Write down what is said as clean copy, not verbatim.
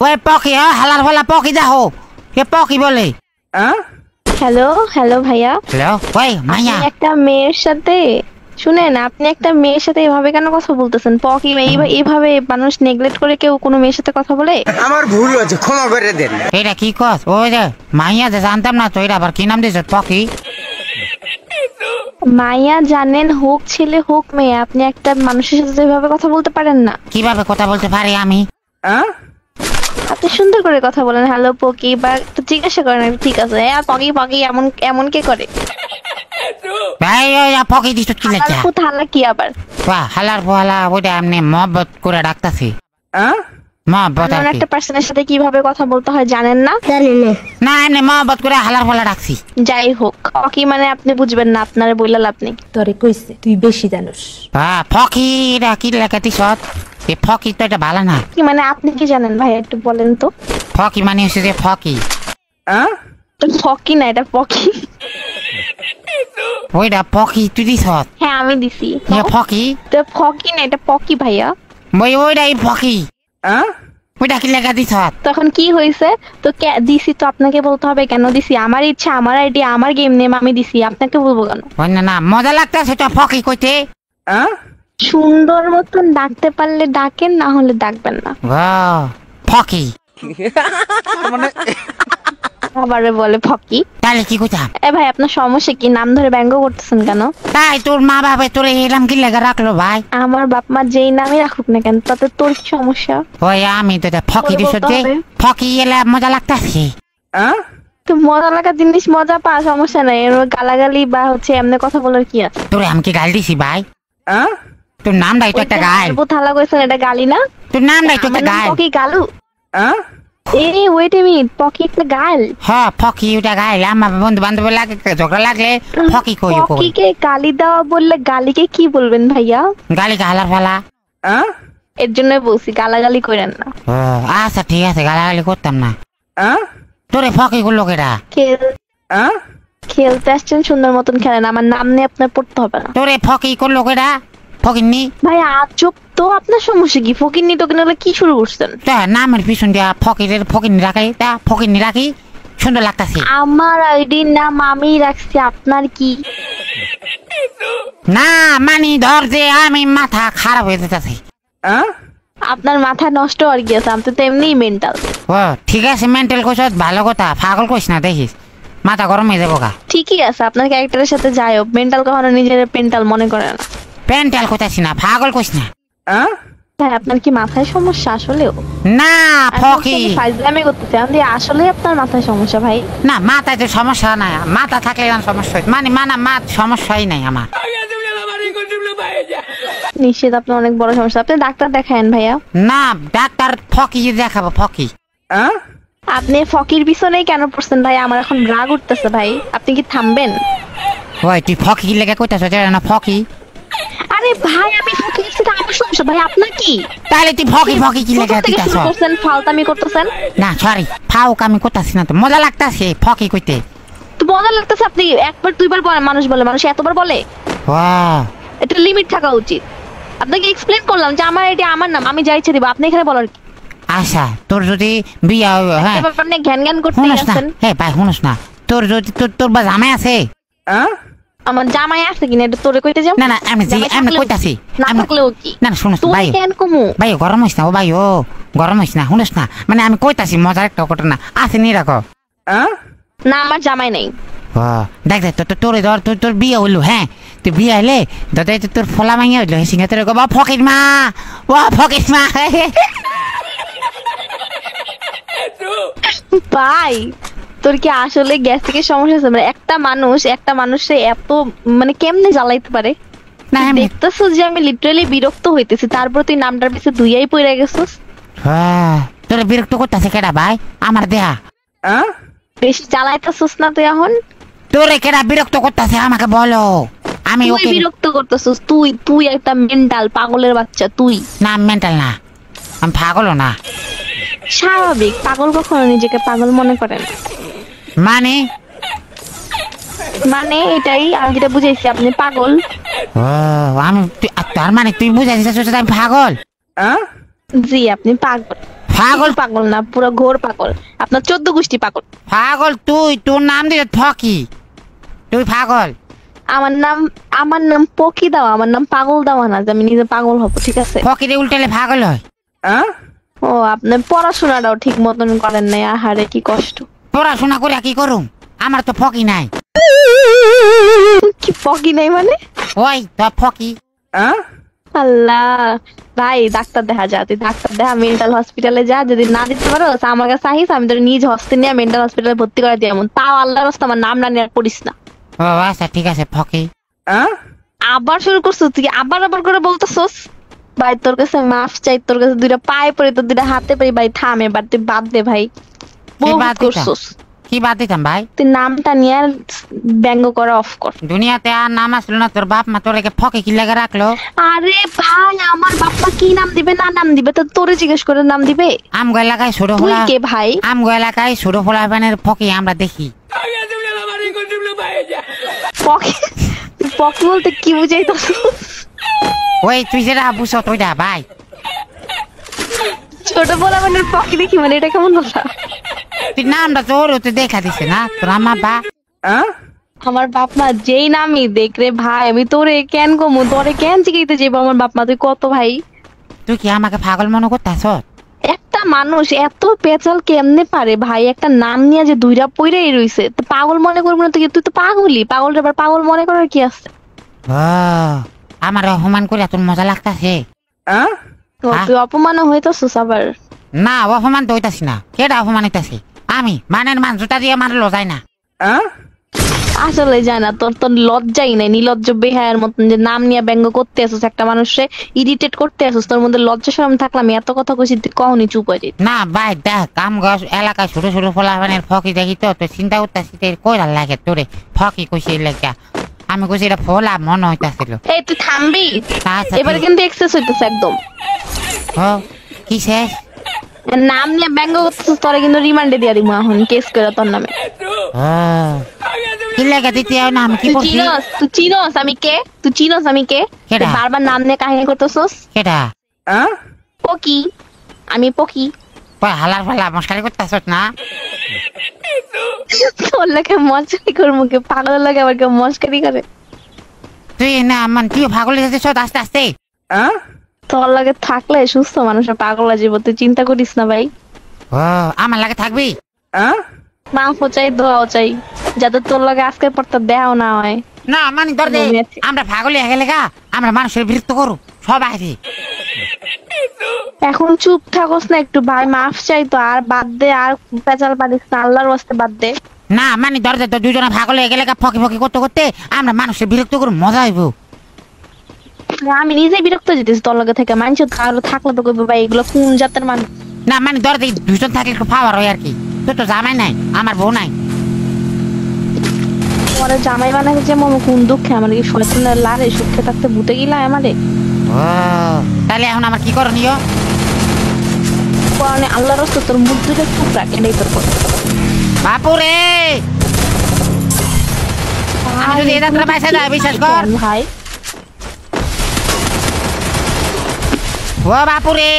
ওই পকি হালার ফালা পকি দেখো কে পকি বলে হ্যালো হ্যালো ভাইয়া। হ্যালো ওই মাইয়া একটা মেয়ের সাথে শুনেন, আপনি একটা মেয়ের সাথে এভাবে কেন কথা বলতেছেন? পকি এইভাবে মানুষ নেগলেক্ট করে কেউ কোনো মেয়ের সাথে কথা বলে? আমার ভুল হয়েছে, ক্ষমা করে দেন। এটা কি কস? ওই যে মাইয়া যে জানতাম না তো, এটা আবার কি নাম দিয়েছ? পকি? মাইয়া জানেন, হোক ছেলে হোক মেয়ে, আপনি একটা মানুষের সাথে এভাবে কথা বলতে পারেন না। কিভাবে কথা বলতে পারি আমি? আপনি সুন্দর করে কথা বলেন, হ্যালো পকি, বা একটু জিজ্ঞাসা করেন ঠিক আছে পকি পকি এমন এমন কে করে? ভাই ওই পকি দিছ কি লেখা? হালা কি আবার? বাহ হালার ফালা ওইটা এমনি মহব্বত করে ডাকতাছি। মহব্বত আর কি? একটা পার্সনের সাথে কিভাবে কথা বলতে হয় জানেন না? না এমনি মহব্বত করে হালার ফালা ডাকছি। যাই হোক, পকি মানে আপনি বুঝবেন না, আপনারে বইলাল আপনি। তোরে কইছে তুই বেশি জানোস। ফকি এটা কি লেখা দিছ? এই ফকি তো এটা ভালো না। কি মানে আপনি কি জানেন ভাই, একটু বলেন তো। ফকি মানে হচ্ছে যে ফকি। ফকি না, এটা পকি। ওইটা পকি তুই দিছ? হ্যাঁ আমি দিছি। ফকি তো ফকি না, এটা পকি ভাইয়া। ওইটাই ফকি। ওইটা কি লেখা দিছ? তখন কি হয়েছে? তো দিছি তো আপনাকে বলতে হবে কেন দিছি? আমার ইচ্ছা, আমার আইডিয়া, আমার গেম নেম, আমি দিছি, আপনাকে বলবো কেন? না না মজা লাগতেছে তো ফকি কইতে। সুন্দর মতন ডাকতে পারলে ডাকেন, না হলে ডাকবেন না। ফকি মানে আবারে বলে ফকি। তাহলে কি কইতাম? ভাই আপনার সমস্যা কি? নাম ধরে ব্যঙ্গ করতেছেন কেন? তাই তোর মা বাবা তোর এরকম কি লেখা রাখলো ভাই? আমার বাপ মা যেই নামই রাখুক না কেন, তাতে তোর কি সমস্যা? ওই আমি তো ফকি দিছ যে ফকি এলে মজা লাগতেছে। তো মজা লাগা জিনিস মজা পা, সমস্যা নাই। গালাগালি বা হচ্ছে এমনি কথা বলার কি আছে? তোরে আমি কি গাল দিছি ভাই? তোর নামটাই তো একটা গাল। থালা কইছেন, এটা গালি না? তোর নামটাই তো একটা গাল। পকি গালু? ওয়েট এ মিনিট, পকি একটা গাল? হ্যাঁ ফকি ওটা গাল। আমার বন্ধু বান্ধব লাগে ঝগড়া লাগলে ফকি কই। পকিকে গালি দেওয়া বললে গালিকে কি বলবেন ভাইয়া? গালি হালার ফালা। এর জন্য বলছি গালাগালি করেন না। আচ্ছা ঠিক আছে, গালাগালি করতাম না। তোরে ফকি গুলো কেডা? খেলতে আসছেন, সুন্দর মতন খেলেন, আমার নাম নিয়ে আপনার পড়তে হবে না। তোরে ফকি করলো কেডা? ফকিন্নি ভাই আজব তো, আপনার সমস্যা কি? ফকিন্নি টোকিন হলে কি শুরু করছেন? নামের পিছন দিয়া ফকিরের ফকিন্নি রাখি, তা ফকিন্নি রাখি সুন্দর লাগতাছে। আমার আইডির নাম আমি রাখছি, আপনার কি? না মানি ধর যে আমি মাথা খারাপ হয়ে যেতেছে। আপনার মাথা নষ্ট আর কি আছে? আমি তো এমনিই মেন্টাল। ও ঠিক আছে, মেন্টাল কইছ ভালো কথা, পাগল কইস না দেখিস মাথা গরম হয়ে যাবো গা। ঠিকই আছে, আপনার ক্যারেক্টারের সাথে যাই হোক, মেন্টাল কখনো নিজের পেন্টাল মনে করে না। পেন্টাল কইতাছি না, পাগল কইস না। ভাই আপনার কি মাথায় সমস্যা আসলেও? না ফকি ফাইজলামি করতেছে, আমি আসলে আপনার মাথায় সমস্যা ভাই। না মাথায় তো সমস্যা নাই, মাথা থাকলে সমস্যা মানে মাথা সমস্যাই নাই আমার। নিশ্চিত আপনার অনেক বড় সমস্যা, আপনি ডাক্তার দেখায়েন ভাইয়া। না ডাক্তার ফকি দেখাবো ফকি। আপনি ফকির পিছনেই কেন পড়ছেন ভাই? আমার এখন রাগ উঠতেছে ভাই, আপনি কি থামবেন? ওই তুই ফকি লেগে কইতাছ না ফকি? আরে ভাই আমি ফকি লিখছি, তো আমার সমস্যা ভাই, আপনার কি? তাহলে তুই ফকি ফকি কি লেগে দিতাছ? ফালতামি করতেছেন। না সরি, ফাউক আমি করতেছি না তো, মজা লাগতাছে ফকি কইতে। তো মজা লাগতেছে, আপনি একবার দুইবার বলে মানুষ বলে, মানুষ এতবার বলে? এটা লিমিট থাকা উচিত। আপনাকে এক্সপ্লেইন করলাম যে আমার এটা আমার নাম, আমি যাই ছেড়ে দিব, আপনি এখানে বলার কি? আচ্ছা তোর যদি বিয়া হ্যাঁ আপনি জ্ঞান জ্ঞান করতে আছেন। হ্যাঁ ভাই শুনস না, তোর যদি তোর বা জামাই আছে? আমার জামাই আছে কিনা এটা তোরে কইতে যাব? না না আমি কইতাছি না থাকলেও কি? না শুনস তুই ভাই কেন কমু? ভাই গরম হইস না ও ভাই, ও গরম হইস না, শুনস না মানে আমি কইতাছি মজার একটা ঘটনা আছে নি রাখো। না আমার জামাই নাই। দেখ তোরে ধর তোর বিয়ে হইলো, হ্যাঁ তুই বিয়ে হইলে দাদা তোর ফলা মাইয়া হইলো, সিঙ্গা তোর বা ফকির মা, ও ফকির মা। ভাই তোর কি আসলে গ্যাস্ট্রিকের সমস্যা আছে? মানে একটা মানুষে এত মানে কেমনে জ্বালাইতে পারে? না দেখতেছ যে আমি লিটারালি বিরক্ত হইতেছি, তারপর তুই নামটার পিছে দুইয়াই পড়ে গেছিস। তোর বিরক্ত করতেছে কেডা ভাই? আমার দেহা বেশি জ্বালাইতেছিস না তুই এখন? তোরে কেডা বিরক্ত করতেছে আমাকে বলো। আমি ওকে বিরক্ত করতেছিস তুই একটা মেন্টাল পাগলের বাচ্চা তুই। না মেন্টাল না, আমি পাগলও না। স্বাভাবিক, পাগল কখনো নিজেকে পাগল মনে করেন? মানে এটাই আমি যেটা বুঝাইছি, আপনি পাগল। আমি তার মানে তুই বুঝাইছিস আমি পাগল? জি আপনি পাগল। পাগল পাগল না, পুরো ঘোর পাগল। আপনার 14 গোষ্ঠী পাগল। পাগল তুই, তোর নাম দিয়ে ফকি, তুই পাগল। আমার নাম পকি দাও, আমার নাম পাগল দাও না যে আমি নিজে পাগল হব, ঠিক আছে? ফকিরে উল্টালে পাগল হয়। ও আপনার পড়াশোনাটাও ঠিক মতন করেন নাই, আহারে কি কষ্ট। পড়াশোনা করে কি করুম, আমার তো ফকি নাই। কি পকি নাই মানে? ওই তো ফকি। আল্লাহ ভাই, ডাক্তার দেখা যা, তুই ডাক্তার দেখা, মেন্টাল হসপিটালে যা। যদি না দিতে পারো আমার কাছে আহিস, আমি তোর নিজ হস্তে নিয়ে মেন্টাল হসপিটালে ভর্তি করে দিই। এমন তাও আল্লাহর রাস্তা আমার নাম না নিয়ে পড়িস না। ও আচ্ছা ঠিক আছে ফকি। আবার শুরু করছো তুই, আবার করে বলতেছস। ভাই তোর কাছে মাফ চাই, তোর কাছে দুইটা পায়ে পড়ি, তোর দুইটা হাতে পড়ি। ভাই থাম এবার, তুই বাদ দে ভাই, বহুত করছস। কি বাদ দিতাম ভাই? তুই নামটা নিয়ে আর ব্যঙ্গ করা অফ কর। দুনিয়াতে আর নাম আসলো না, তোর বাপ মা তোরে ফকি কি লাগা রাখলো? আরে ভাই, আমার বাপ্পা কি নাম দিবে না নাম দিবে তো তোরে জিজ্ঞেস করে নাম দিবে? আমগো এলাকায় ছোট তুই ফোলা, কে ভাই? আমগো এলাকায় ছোট ফোলা বানের ফকি আমরা দেখি। পকি পকি বলতে কি বুঝাইতাছ? ওই তুই যেটা বুঝছ তোইটা ভাই। ছোট বলা মানে পকি দেখি মানে এটা কেমন কথা? তুই নামটা তোর তুই দেখা দিছে না তোর আমা বা। আমার বাপ মা যেই নামই দেখ রে ভাই, আমি তোরে কেন কমু, তোরে কেন জিগাইতে যাবো? আমার বাপ মা তুই কত ভাই? তুই কি আমাকে পাগল মনে করতেছ? একটা মানুষ এত পেঁচাল কেমনে পারে ভাই? একটা নাম নিয়ে যে দুইটা পইরাই রইছে, তো পাগল মনে করবো না? তুই তো পাগলই, পাগলটা আবার পাগল মনে করার কি আছে? আমার অপমান করে তোর মজা লাগতাছে? তুই অপমান হইতাছিস আবার? না অপমান তো হইতাছি না। কেডা অপমান হইতাছি? আমি মানের মান জুতা দিয়ে মারলো যায় না। আসলে যায় না, তোর তোর লজ্জাই নাই, নির্লজ্জ বেহায়ের মতন যে নাম নিয়ে ব্যঙ্গ করতে আসিস, একটা মানুষে ইরিটেট করতে আসিস। তোর মধ্যে লজ্জা শরম থাকলে আমি এত কথা কইছি তুই কখনই চুপ হয়ে যেত না ভাই দেখ, কাম গাছ এলাকায় ছোট ছোট ফলাফানের ফকি দেখি তো তুই চিন্তা করতেছি কইরা লাগে তোরে ফকি কইছি লেখা। আমি কইছি এটা ফলা মন হইতাছিল। এই তুই থামবি, আচ্ছা, এবারে কিন্তু এক্সেস হইতেছে একদম। কি শেষ? নাম নিয়ে ব্যঙ্গ করতেছিস, তোরে কিন্তু রিমান্ডে দিয়া দিমু এখন, কেস করে তোর নামে। কি লেখা দিতে না? আমি কি করছি? তুই চিনোস আমি কে? তুই চিনোস আমি কে? কেডা? বারবার নাম নিয়ে কাহিনী করতেছস। কেডা? পকি, আমি পকি। হালার ফালা মশকারি করতেছ না? তোর লাগে মস্কারি করবো কে? পাগলের লাগে আবার কেউ মস্কারি করে? তুই না মান তুই পাগল যাচ্ছিস আস্তে আস্তে। তোর লাগে থাকলে সুস্থ মানুষের পাগল জীব, তুই চিন্তা করিস না ভাই। আমার লাগে থাকবি? মাফও চাই, দোয়াও চাই, যাতে তোর লাগে আজকের পর তো দেওয়া না হয়। না মানে ধর দে, আমরা পাগলে গেলে গা আমরা মানুষের বিরক্ত করু সব আছে। এখন চুপ থাকস না একটু ভাই, মাফ চাই তো, আর বাদ দে, আর পেঁচাল পারিস না, আল্লাহর ওয়াস্তে বাদ দে। না মানে ধর দে, তো দুজনে পাগলে গেলে গা ফকি ফকি করতে করতে আমরা মানুষের বিরক্ত করু, মজা হইব। আমি নিজে বিরক্ত যেতেছি তোর লগে থেকে, মানুষ থাকলে তো কইবো ভাই এগুলো কোন জাতের মানুষ। না মানে ধর দে, দুজন থাকলে একটু পাওয়ার হয় আর কি। তোর তো জামাই নাই, আমার বউ নাই। পরে জামাই বানাকে যে মম কোন দুঃখে, আমার কি শয়তানের লারে সুখে থাকতে ভূতে গিলা আমারে। তাহলে এখন আমার কি করণীয়? পরে আল্লাহর রাস্তা তোর মুখ দুটো চুপ রাখ, এটাই তোর কথা। বাপুরে আমি যদি এটা তোরা পয়সা দেয় বিশ্বাস কর ভাই। ও বাপুরে।